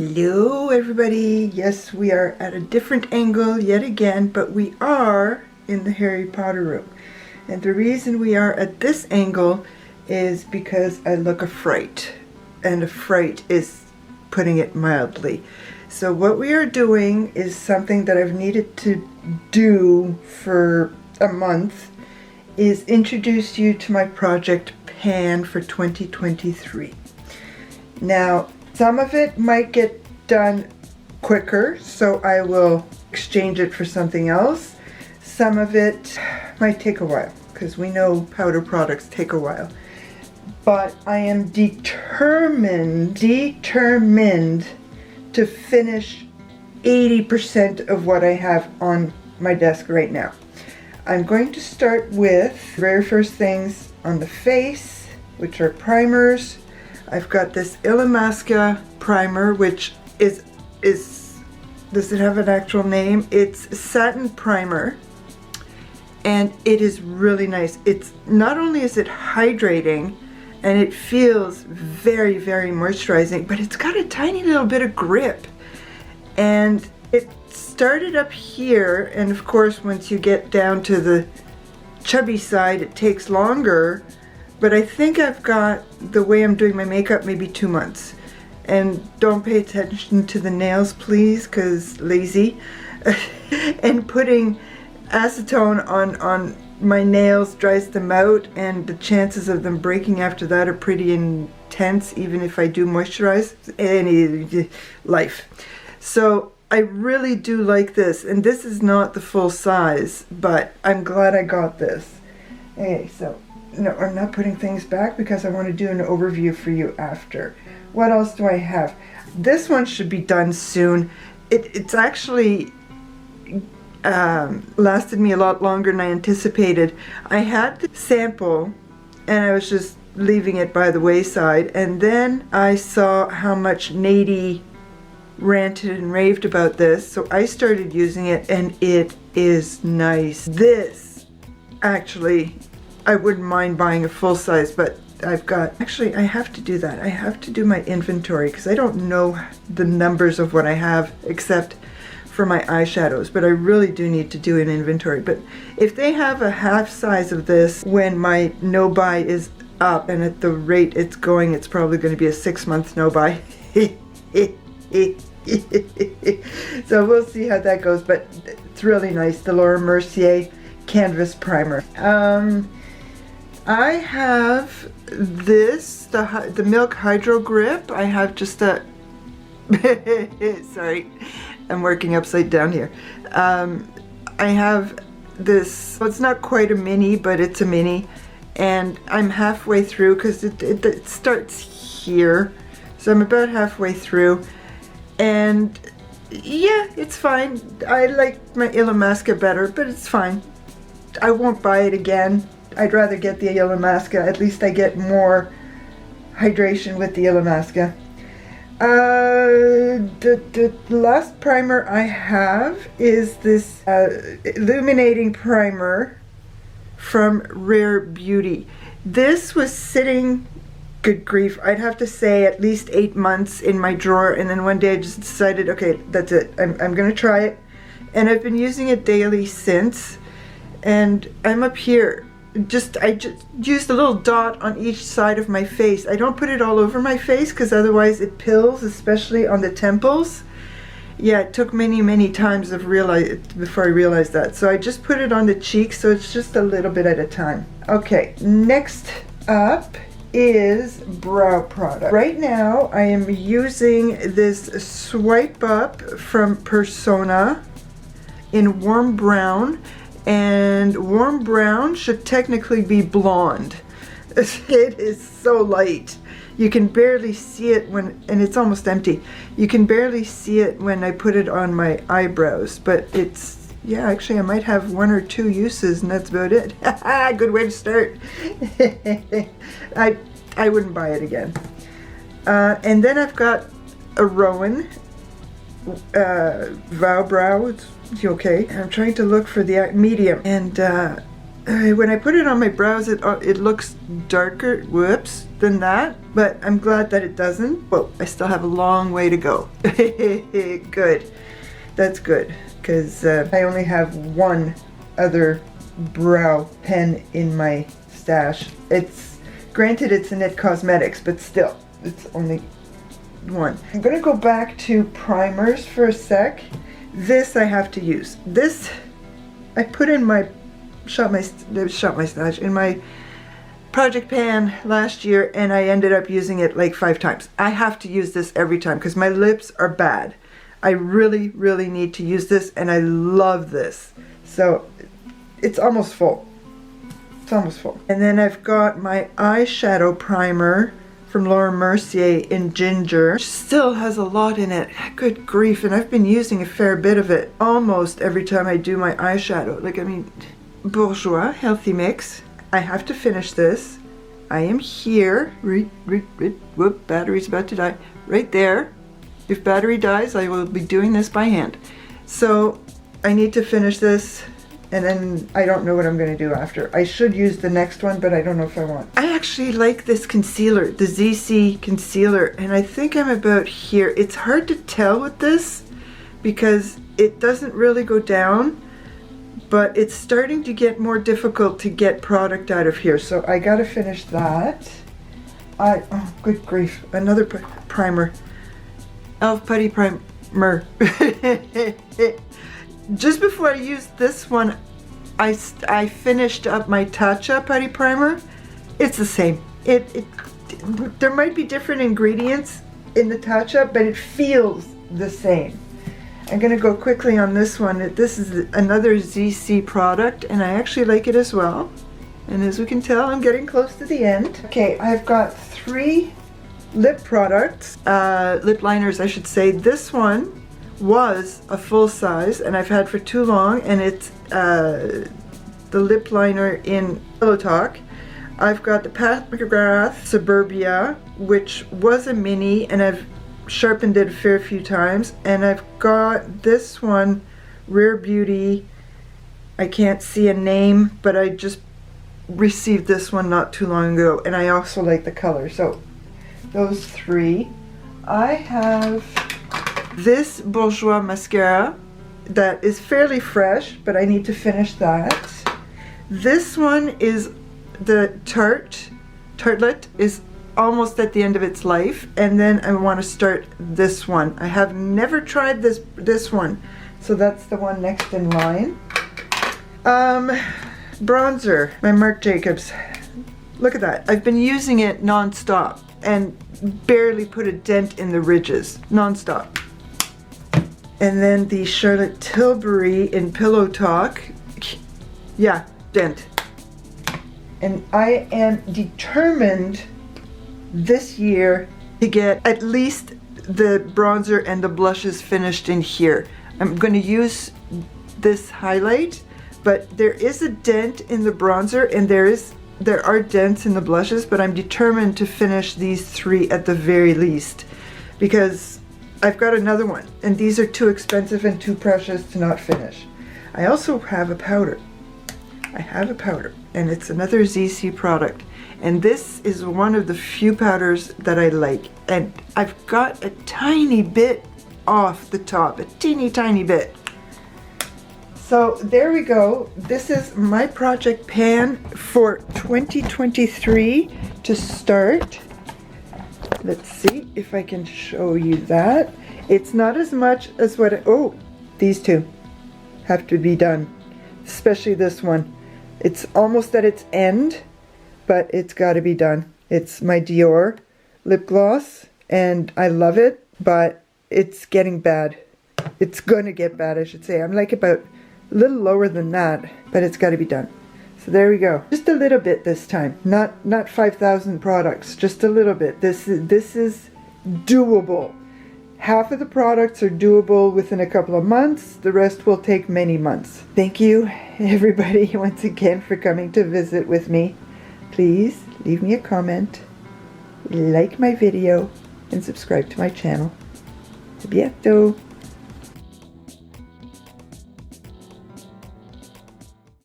Hello everybody. Yes, we are at a different angle yet again, but we are in the Harry Potter room. And the reason we are at this angle is because I look a fright. And a fright is putting it mildly. So what we are doing is something that I've needed to do for a month, is introduce you to my project pan for 2023. Now, some of it might get done quicker, so I will exchange it for something else. Some of it might take a while, because we know powder products take a while. But I am determined to finish 80% of what I have on my desk right now. I'm going to start with the very first things on the face, which are primers. I've got this Illamasqua primer, which is does it have an actual name? It's satin primer, and it is really nice. It's not only is it hydrating, and it feels very, very moisturizing, but it's got a tiny little bit of grip. And it started up here, and of course once you get down to the chubby side it takes longer. But I think I've got, the way I'm doing my makeup, maybe 2 months. And don't pay attention to the nails, please, because lazy. And putting acetone on my nails dries them out, and the chances of them breaking after that are pretty intense, even if I do moisturize. Any life. So I really do like this. And this is not the full size, but I'm glad I got this. Okay, so no, I'm not putting things back because I want to do an overview for you after. What else do I have? This one should be done soon. It's actually lasted me a lot longer than I anticipated. I had the sample and I was just leaving it by the wayside, and then I saw how much Nady ranted and raved about this, so I started using it, and it is nice. This actually, I wouldn't mind buying a full size, but I've got, actually I have to do that. I have to do my inventory because I don't know the numbers of what I have except for my eyeshadows, but I really do need to do an inventory. But if they have a half size of this when my no buy is up, and at the rate it's going, it's probably going to be a 6-month no buy. So we'll see how that goes, but it's really nice. The Laura Mercier canvas primer. I have this, the Milk Hydro Grip. I have just a sorry, I'm working upside down here. I have this, well, it's not quite a mini, but it's a mini, and I'm halfway through because it starts here, so I'm about halfway through, and yeah, it's fine. I like my Illamasqua better, but it's fine. I won't buy it again. I'd rather get the Illamasqua. At least I get more hydration with the Illamasqua. The last primer I have is this illuminating primer from Rare Beauty. This was sitting, good grief, I'd have to say at least 8 months in my drawer, and then one day I just decided, okay, that's it. I'm gonna try it, and I've been using it daily since. And I'm up here. I just used a little dot on each side of my face. I don't put it all over my face because otherwise it pills, especially on the temples. Yeah, it took many times before I realized that. So I just put it on the cheeks, so it's just a little bit at a time. Okay, next up is brow product. Right now I am using this Swipe Up from Persona in warm brown. And warm brown should technically be blonde. It is so light. You can barely see it when, and it's almost empty. You can barely see it when I put it on my eyebrows, but it's, yeah, actually I might have 1 or 2 uses, and that's about it. Good way to start. I wouldn't buy it again. And then I've got a Rowan Vow Brow. It's okay. I'm trying to look for the medium, and when I put it on my brows, it looks darker, whoops, than that, but I'm glad that it doesn't. Well, I still have a long way to go. Good. That's good, because I only have one other brow pen in my stash. Granted, it's in It Cosmetics, but still, it's only one. I'm gonna go back to primers for a sec. This I have to use. This I put in my stash in my project pan last year, and I ended up using it like 5 times. I have to use this every time because my lips are bad. I really, really need to use this, and I love this. So it's almost full. It's almost full. And then I've got my eyeshadow primer from Laura Mercier in Ginger. Which still has a lot in it. Good grief, and I've been using a fair bit of it almost every time I do my eyeshadow. Like, I mean, Bourjois Healthy Mix. I have to finish this. I am here. Whoop, battery's about to die. Right there. If battery dies, I will be doing this by hand. So I need to finish this, and then I don't know what I'm going to do after. I should use the next one, but I don't know if I want. I actually like this concealer, the ZC concealer, and I think I'm about here. It's hard to tell with this because it doesn't really go down, but it's starting to get more difficult to get product out of here. So I got to finish that. Oh, good grief. Another primer. Elf Putty Primer. Just before I used this one, I finished up my Tatcha Putty Primer. It's the same. There might be different ingredients in the Tatcha, but it feels the same. I'm going to go quickly on this one. This is another ZC product, and I actually like it as well. And as we can tell, I'm getting close to the end. Okay, I've got 3 lip products, lip liners I should say. This one was a full size and I've had for too long, and it's the lip liner in Pillow Talk. I've got the Pat McGrath Suburbia, which was a mini, and I've sharpened it a fair few times. And I've got this one, Rare Beauty. I can't see a name, but I just received this one not too long ago, and I also like the color. So those 3. I have this Bourjois mascara that is fairly fresh, but I need to finish that. This one is the Tartlet is almost at the end of its life, and then I want to start this one. I have never tried this one, so that's the one next in line. Bronzer, my Marc Jacobs. Look at that. I've been using it non-stop and barely put a dent in the ridges, non-stop. And then the Charlotte Tilbury in Pillow Talk. Yeah, dent. And I am determined this year to get at least the bronzer and the blushes finished in here. I'm going to use this highlight, but there is a dent in the bronzer, and there are dents in the blushes, but I'm determined to finish these 3 at the very least, because I've got another one, and these are too expensive and too precious to not finish. I also have a powder. I have a powder, and it's another ZC product, and this is one of the few powders that I like, and I've got a tiny bit off the top, a teeny tiny bit. So there we go. This is my project pan for 2023 to start. Let's see if I can show you that. It's not as much as what oh, these 2 have to be done, especially this one. It's almost at its end, but it's got to be done. It's my Dior lip gloss, and I love it, but it's getting bad. It's going to get bad, I should say. I'm like about a little lower than that, but it's got to be done. So there we go. Just a little bit this time. Not 5,000 products, just a little bit. This is doable. Half of the products are doable within a couple of months. The rest will take many months. Thank you, everybody, once again for coming to visit with me. Please leave me a comment, like my video, and subscribe to my channel. A bientôt.